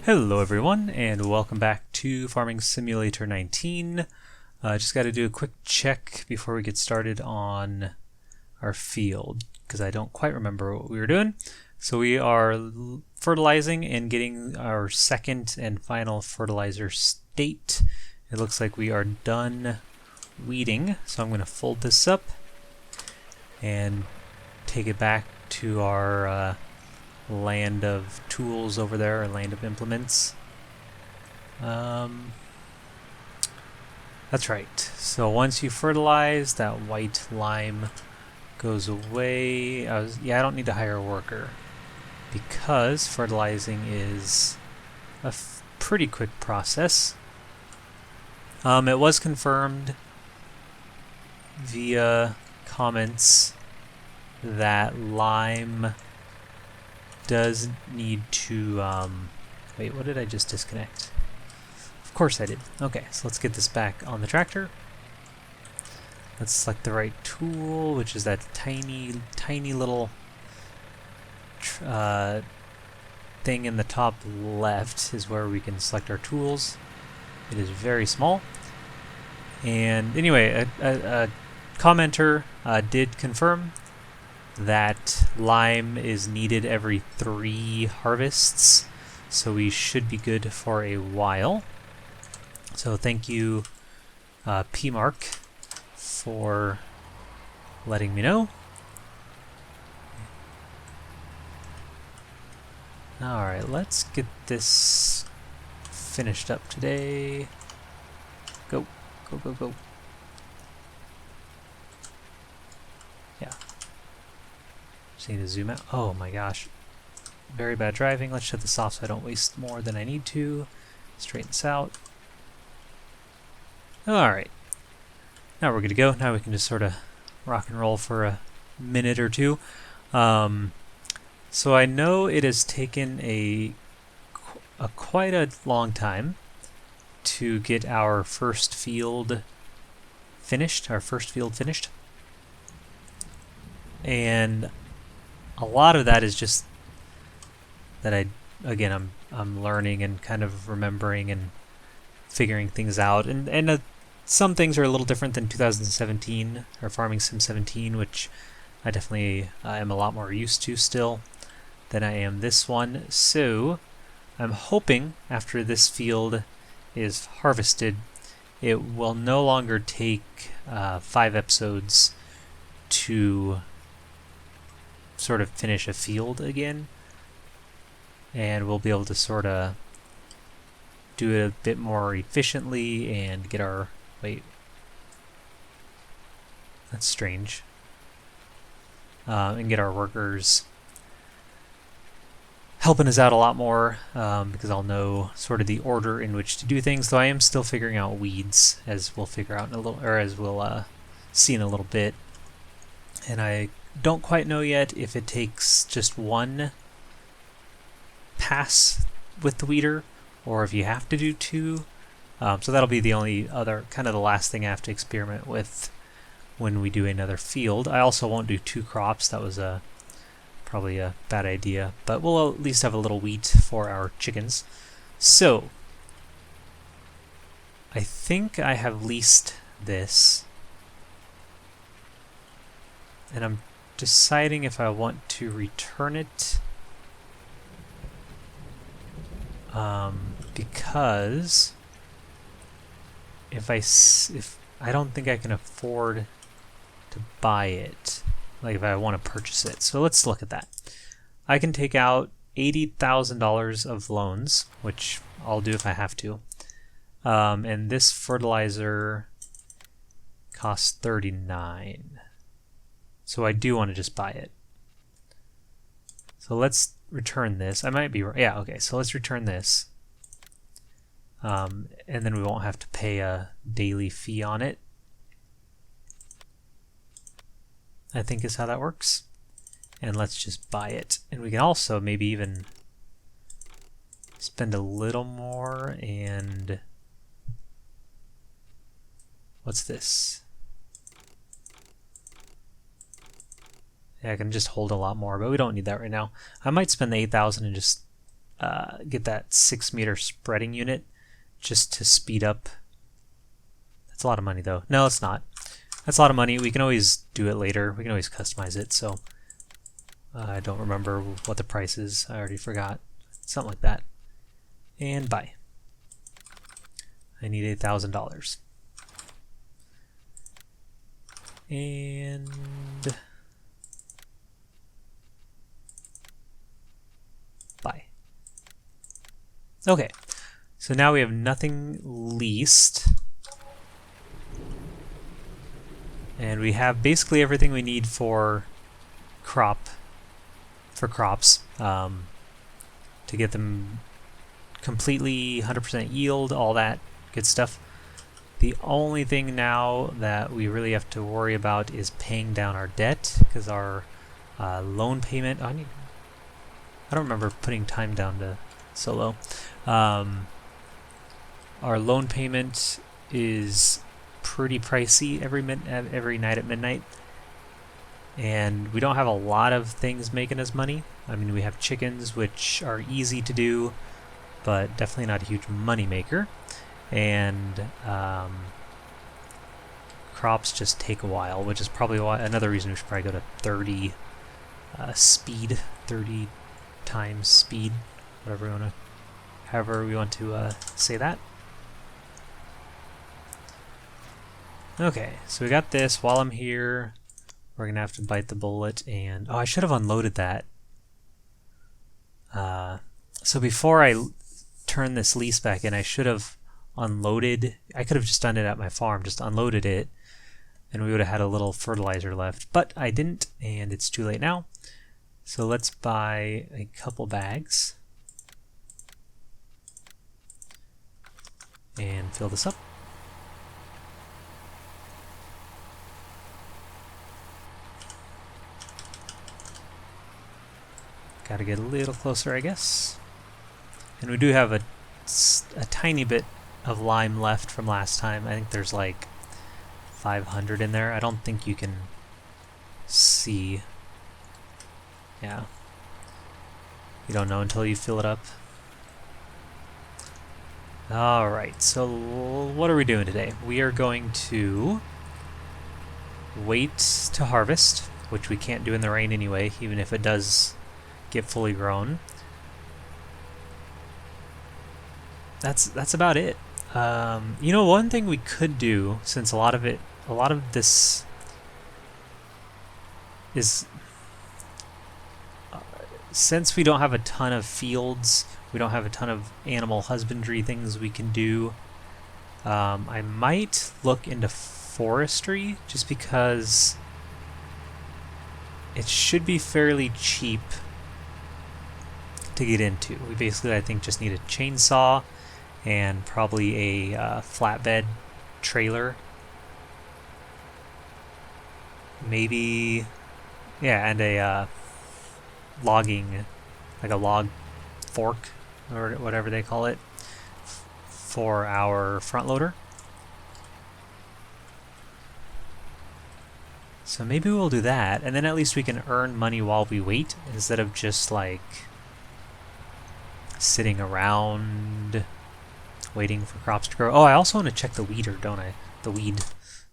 Hello everyone, and welcome back to Farming Simulator 19. Just got to do a quick check before we get started on our field, because I don't quite remember what we were doing. So we are fertilizing and getting our second and final fertilizer state. It looks like we are done weeding, so I'm going to fold this up and take it back to our land of tools over there, or land of implements. That's right. So once you fertilize, that white lime goes away. I don't need to hire a worker because fertilizing is a pretty quick process. It was confirmed via comments that lime does need to, wait, what did I just disconnect? Of course I did. Okay, so let's get this back on the tractor. Let's select the right tool, which is that tiny little thing in the top left is where we can select our tools. It is very small. And anyway, a commenter did confirm that lime is needed every 3 harvests, so we should be good for a while. So thank you, P-Mark, for letting me know. Alright, let's get this finished up today. Go, go, go, go. Yeah. Just need to zoom out. Oh my gosh. Very bad driving. Let's shut this off so I don't waste more than I need to. Straighten this out. Alright. Now we're good to go. Now we can just sort of rock and roll for a minute or two. So I know it has taken quite a long time to get our first field finished. And a lot of that is just that I'm learning and kind of remembering and figuring things out, and some things are a little different than 2017 or Farming Sim 17, which I definitely am a lot more used to still than I am this one. So I'm hoping after this field is harvested, it will no longer take 5 episodes to sort of finish a field again, and we'll be able to sort of do it a bit more efficiently and get our that's strange, and get our workers helping us out a lot more, because I'll know sort of the order in which to do things, though I am still figuring out weeds, as we'll figure out in a little, or as we'll see in a little bit. And I don't quite know yet if it takes just one pass with the weeder or if you have to do 2. So that'll be the only other, kind of the last thing I have to experiment with when we do another field. I also won't do 2 crops. That was probably a bad idea, but we'll at least have a little wheat for our chickens. So I think I have leased this, and I'm deciding if I want to return it, because if I don't think I can afford to buy it, like if I want to purchase it. So let's look at that. I can take out $80,000 of loans, which I'll do if I have to. And this fertilizer costs $39. So I do want to just buy it. So let's return this. I might be right. Yeah, okay. So let's return this. And then we won't have to pay a daily fee on it, I think is how that works. And let's just buy it. And we can also maybe even spend a little more. And what's this? Yeah, I can just hold a lot more, but we don't need that right now. I might spend the 8,000 and just get that 6-meter spreading unit just to speed up. That's a lot of money though. No, it's not. That's a lot of money. We can always do it later. We can always customize it. So I don't remember what the price is. I already forgot. Something like that. And buy. I need $1,000. And buy. Okay, so now we have nothing leased. And we have basically everything we need for crops, to get them completely 100% yield, all that good stuff. The only thing now that we really have to worry about is paying down our debt, because our loan payment, I don't remember putting time down to so low. Our loan payment is pretty pricey every night at midnight, and we don't have a lot of things making us money. I mean, we have chickens, which are easy to do, but definitely not a huge money maker, and crops just take a while, which is probably another reason we should probably go to 30 speed, 30 times speed, however we want to say that. Okay, so we got this. While I'm here, we're gonna have to bite the bullet, and I should have unloaded that. So before I turn this lease back in, I should have unloaded. I could have just done it at my farm, just unloaded it, and we would have had a little fertilizer left, but I didn't, and it's too late now. So let's buy a couple bags and fill this up. Got to get a little closer, I guess. And we do have a tiny bit of lime left from last time. I think there's like 500 in there. I don't think you can see. Yeah. You don't know until you fill it up. Alright, so what are we doing today? We are going to wait to harvest, which we can't do in the rain anyway, even if it does get fully grown. That's about it. You know, one thing we could do, since a lot of this is, since we don't have a ton of fields, we don't have a ton of animal husbandry things we can do, I might look into forestry, just because it should be fairly cheap to get into. We basically, I think, just need a chainsaw and probably a flatbed trailer. Maybe, yeah, and a logging, like a log fork or whatever they call it, for our front loader. So maybe we'll do that, and then at least we can earn money while we wait, instead of just like sitting around waiting for crops to grow. Oh, I also want to check the weeder, don't I? The weed.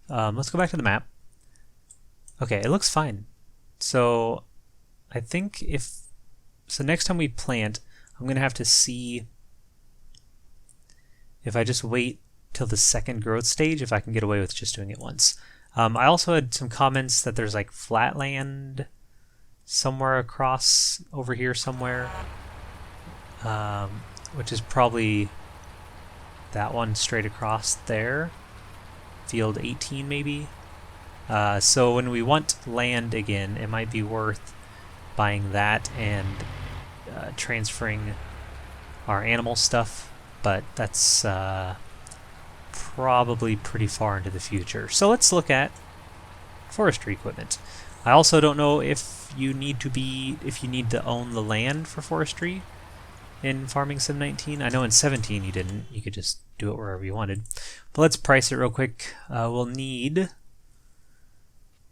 Let's go back to the map. Okay, it looks fine. So I think next time we plant, I'm going to have to see if I just wait till the second growth stage, if I can get away with just doing it once. I also had some comments that there's like flat land somewhere across over here somewhere. Which is probably that one straight across there, field 18 maybe. So when we want land again, it might be worth buying that and transferring our animal stuff, but that's probably pretty far into the future. So let's look at forestry equipment. I also don't know if you need to own the land for forestry in Farming Sim 19. I know in 17 you didn't. You could just do it wherever you wanted. But let's price it real quick. We'll need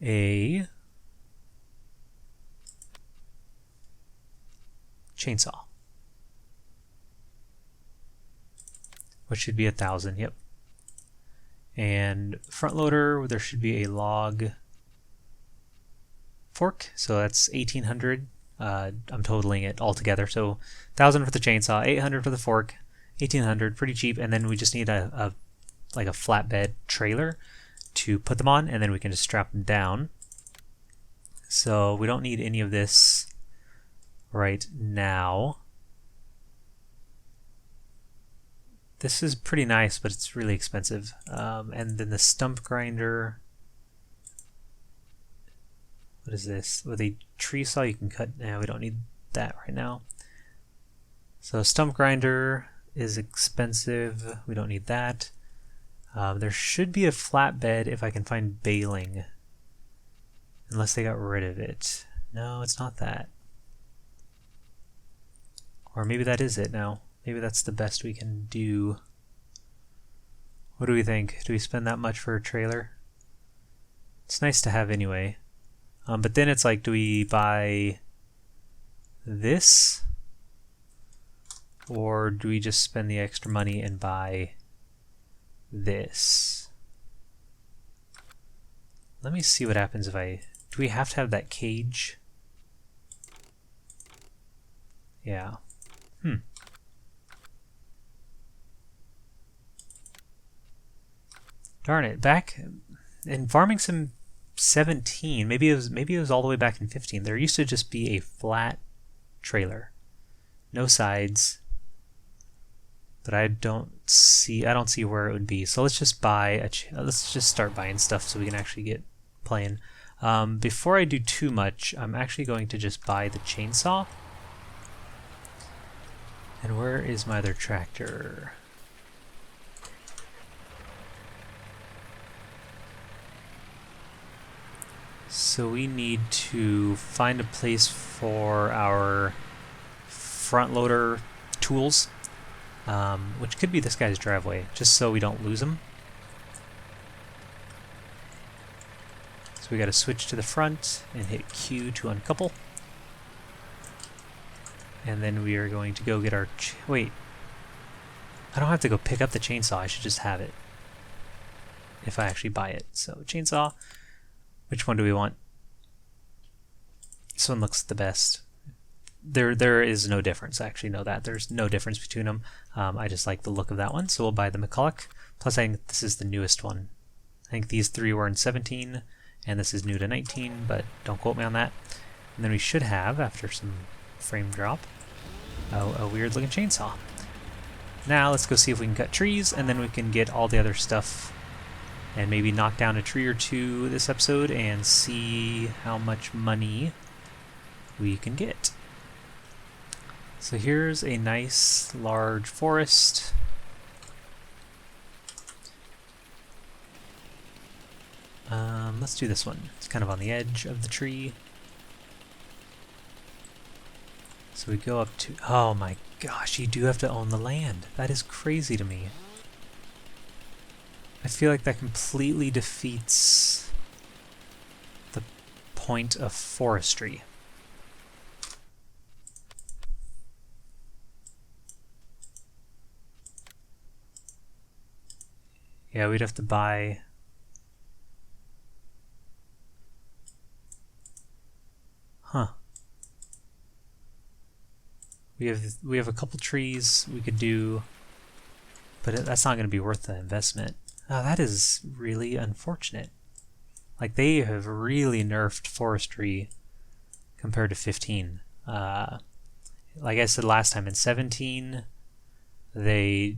a chainsaw. which should be 1,000. Yep. And front loader, there should be a log fork, so that's 1,800. I'm totaling it all together. So 1,000 for the chainsaw, 800 for the fork, 1,800, pretty cheap. And then we just need a flatbed trailer to put them on, and then we can just strap them down. So we don't need any of this right now. This is pretty nice, but it's really expensive. And then the stump grinder. What is this? With a tree saw you can cut. Now we don't need that right now. So stump grinder is expensive. We don't need that. There should be a flatbed if I can find baling. Unless they got rid of it. No, it's not that. Or maybe that is it now. Maybe that's the best we can do. What do we think? Do we spend that much for a trailer? It's nice to have anyway. But then it's like, do we buy this? Or do we just spend the extra money and buy this? Let me see what happens if I... Do we have to have that cage? Yeah. Darn it. Back in Farming Sim 17, maybe it was all the way back in 15. There used to just be a flat trailer. No sides. But I don't see where it would be. So let's just buy let's just start buying stuff so we can actually get playing. Before I do too much, I'm actually going to just buy the chainsaw. And where is my other tractor? So we need to find a place for our front loader tools, which could be this guy's driveway, just so we don't lose them. So we got to switch to the front and hit Q to uncouple. And then we are going to go get our... Wait. I don't have to go pick up the chainsaw. I should just have it. If I actually buy it. So chainsaw. Which one do we want? This one looks the best. There is no difference. I actually know that. There's no difference between them. I just like the look of that one. So we'll buy the McCulloch. Plus I think this is the newest one. I think these three were in 17. And this is new to 19. But don't quote me on that. And then we should have, after some frame drop, a weird looking chainsaw. Now let's go see if we can cut trees, and then we can get all the other stuff and maybe knock down a tree or two this episode and see how much money we can get. So here's a nice large forest. Let's do this one. It's kind of on the edge of the tree. So we go up to... Oh my gosh, you do have to own the land. That is crazy to me. I feel like that completely defeats the point of forestry. Yeah, we'd have to buy... Huh. We have a couple trees we could do, but that's not going to be worth the investment. Oh, that is really unfortunate. Like, they have really nerfed forestry compared to 15. Like I said last time, in 17, they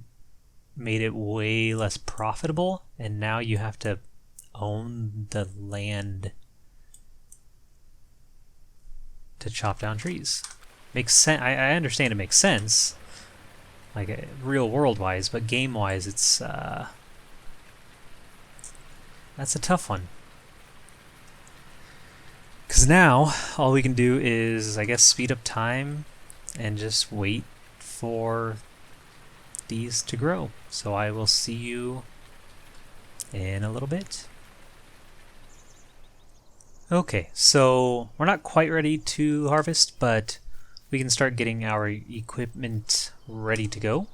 made it way less profitable, and now you have to own the land to chop down trees. Makes sense. I understand it makes sense, like real world wise, but game wise, it's that's a tough one. Because now all we can do is, I guess, speed up time and just wait for these to grow. So I will see you in a little bit. Okay, so we're not quite ready to harvest, but we can start getting our equipment ready to go.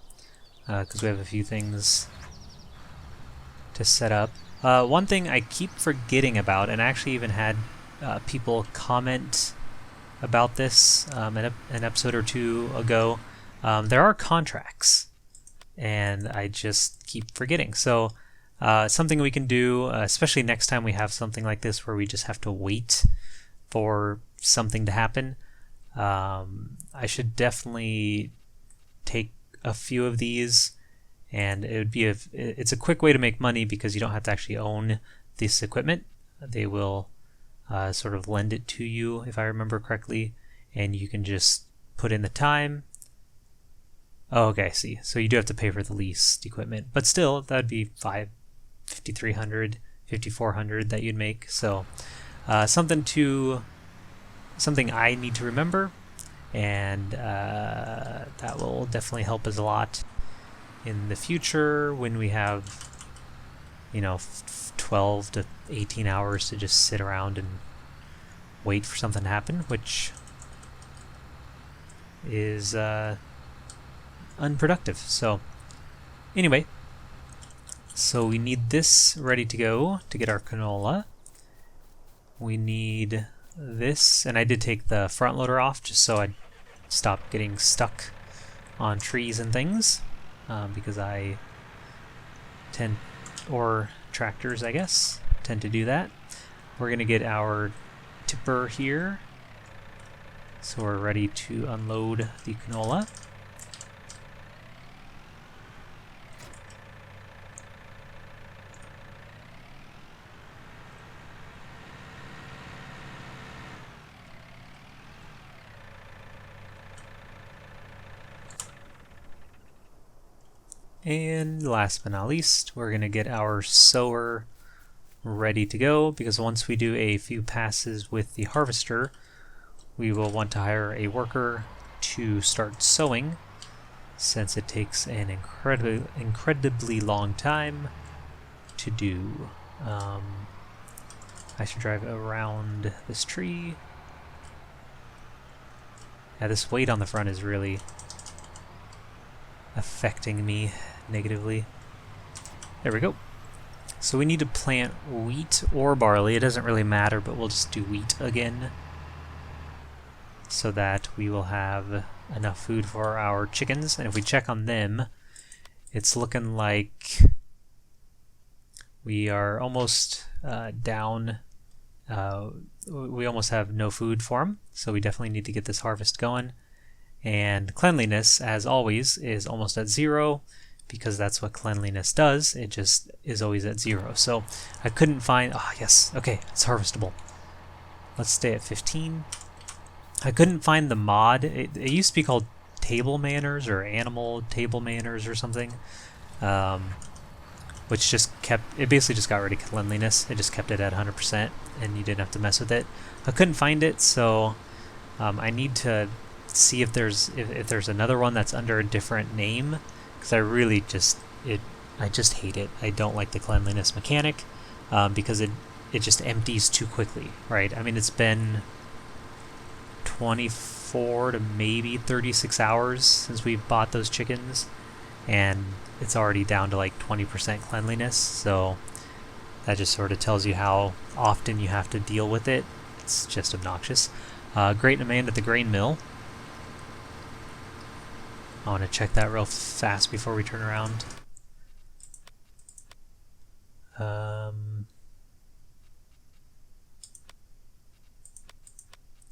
because we have a few things to set up. One thing I keep forgetting about, and I actually even had people comment about this an episode or two ago, there are contracts, and I just keep forgetting. So something we can do, especially next time we have something like this where we just have to wait for something to happen, I should definitely take a few of these, and it's a quick way to make money because you don't have to actually own this equipment. They will sort of lend it to you, if I remember correctly, and you can just put in the time. Oh, okay, I see. So you do have to pay for the leased equipment, but still, that'd be $5,400, $5,400 that you'd make. So something I need to remember, and that will definitely help us a lot in the future when we have 12 to 18 hours to just sit around and wait for something to happen, which is unproductive. So anyway, so we need this ready to go to get our canola. We need this, and I did take the front loader off just so I'd stop getting stuck on trees and things, because or tractors, I guess, tend to do that. We're going to get our tipper here, so we're ready to unload the canola. And last but not least, we're going to get our sower ready to go, because once we do a few passes with the harvester, we will want to hire a worker to start sowing, since it takes an incredibly long time to do. I should drive around this tree. Yeah, this weight on the front is really affecting me negatively. There we go. So we need to plant wheat or barley. It doesn't really matter, but we'll just do wheat again, so that we will have enough food for our chickens. And if we check on them, it's looking like we are almost down. We almost have no food for them, so we definitely need to get this harvest going. And cleanliness, as always, is almost at 0, because that's what cleanliness does. It just is always at 0. So I couldn't find... Oh, yes. Okay, it's harvestable. Let's stay at 15. I couldn't find the mod. It used to be called Table Manners or Animal Table Manners or something, which just kept... It basically just got rid of cleanliness. It just kept it at 100%, and you didn't have to mess with it. I couldn't find it, so I need to see if there's another one that's under a different name, because I really just hate it. I don't like the cleanliness mechanic, because it just empties too quickly, right? I mean, it's been 24 to maybe 36 hours since we've bought those chickens, and it's already down to like 20% cleanliness, so that just sort of tells you how often you have to deal with it. It's just obnoxious. Great demand at the grain mill. I want to check that real fast before we turn around.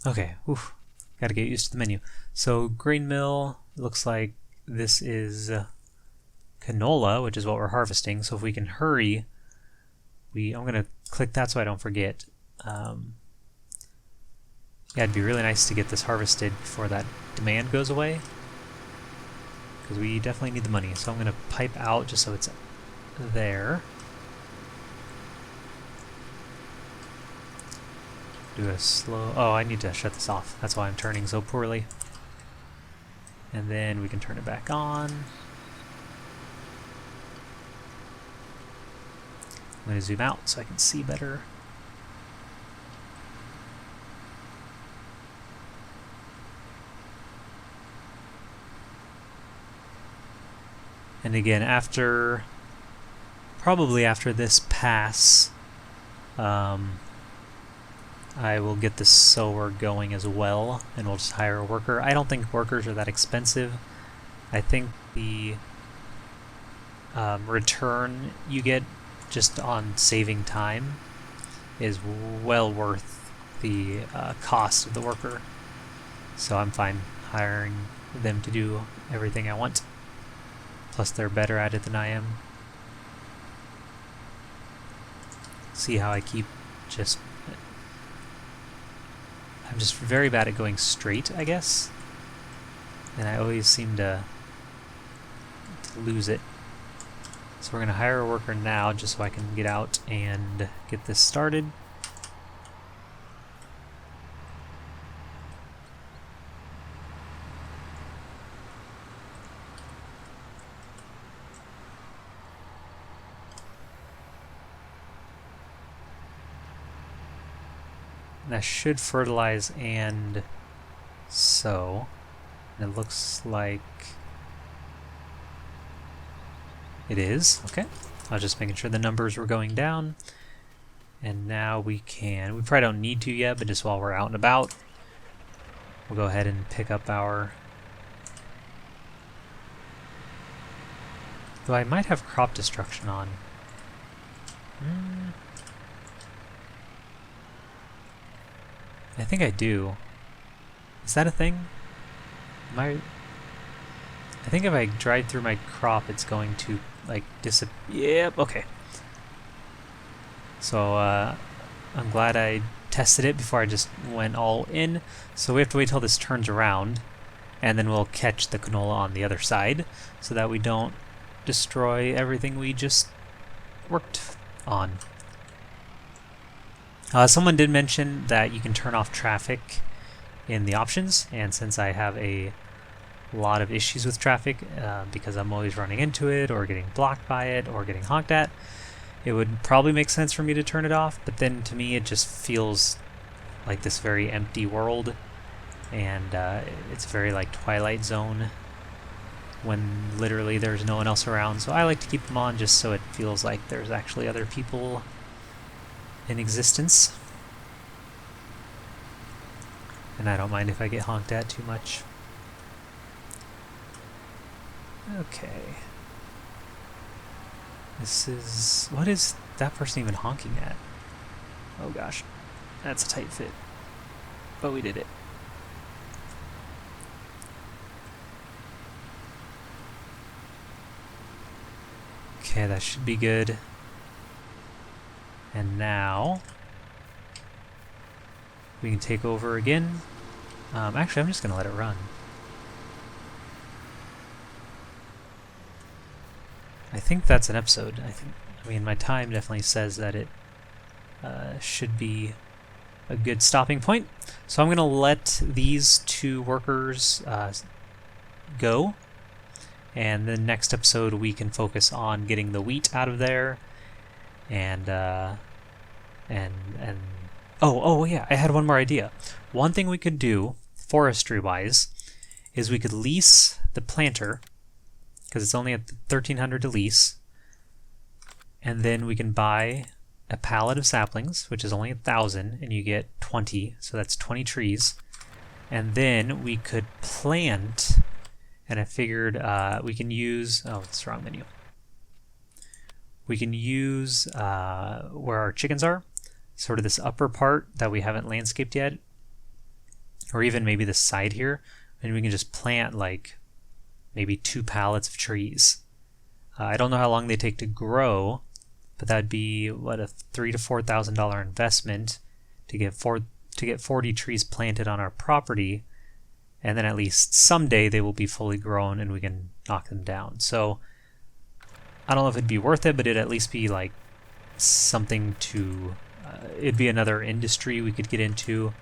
Okay, oof. Gotta get used to the menu. So, grain mill, looks like this is canola, which is what we're harvesting. So if we can hurry, I'm going to click that so I don't forget. Yeah, it'd be really nice to get this harvested before that demand goes away, because we definitely need the money. So I'm going to pipe out just so it's there. Do a slow... Oh, I need to shut this off. That's why I'm turning so poorly. And then we can turn it back on. I'm going to zoom out so I can see better. And again, probably after this pass, I will get the sower going as well, and we'll just hire a worker. I don't think workers are that expensive. I think the return you get just on saving time is well worth the cost of the worker. So I'm fine hiring them to do everything I want. Plus they're better at it than I am. See how I keep I'm just very bad at going straight, I guess. And I always seem to lose it. So we're going to hire a worker now just so I can get out and get this started. And that should fertilize and sow. And it looks like it is. Okay. I was just making sure the numbers were going down. And now we probably don't need to yet, but just while we're out and about, we'll go ahead and pick up our... Though I might have crop destruction on. I think I do. Is that a thing? I think if I drive through my crop, it's going to, like, disappear. Yep, okay. So, I'm glad I tested it before I just went all in. So we have to wait till this turns around, and then we'll catch the canola on the other side, so that we don't destroy everything we just worked on. Someone did mention that you can turn off traffic in the options, and since I have a lot of issues with traffic because I'm always running into it or getting blocked by it or getting honked at, it would probably make sense for me to turn it off, but then to me it just feels like this very empty world, and it's very like Twilight Zone when literally there's no one else around. So I like to keep them on just so it feels like there's actually other people in existence. And I don't mind if I get honked at too much. Okay. What is that person even honking at? Oh gosh. That's a tight fit. But we did it. Okay, that should be good. And now we can take over again. Actually, I'm just going to let it run. I think that's an episode. I mean, my time definitely says that it should be a good stopping point. So I'm going to let these two workers go. And the next episode we can focus on getting the wheat out of there. And oh yeah, I had one more idea. One thing we could do, forestry wise, is we could lease the planter, because it's only at $1,300 to lease, and then we can buy a pallet of saplings, which is only 1,000, and you get 20, so that's 20 trees, and then we could plant. And I figured we can use it's the wrong menu. We can use where our chickens are, sort of this upper part that we haven't landscaped yet, or even maybe this side here, and we can just plant like maybe 2 pallets of trees. I don't know how long they take to grow, but that'd be what, a $3,000 to $4,000 investment to get 40 trees planted on our property, and then at least someday they will be fully grown and we can knock them down. So I don't know if it'd be worth it, but it'd at least be like something to, it'd be another industry we could get into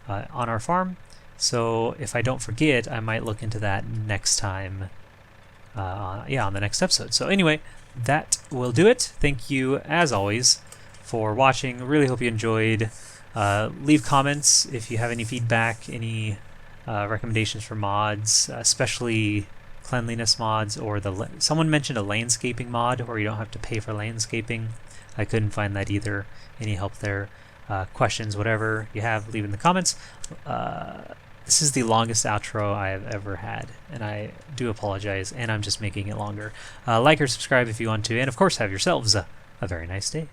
on our farm. So if I don't forget, I might look into that next time, on the next episode. So anyway, that will do it. Thank you, as always, for watching. Really hope you enjoyed. Leave comments if you have any feedback, any recommendations for mods, especially cleanliness mods, or someone mentioned a landscaping mod where you don't have to pay for landscaping. I couldn't find that either. Any help there? Questions, whatever you have, leave in the comments. This is the longest outro I have ever had, and I do apologize, and I'm just making it longer. Like or subscribe if you want to, and of course have yourselves a very nice day.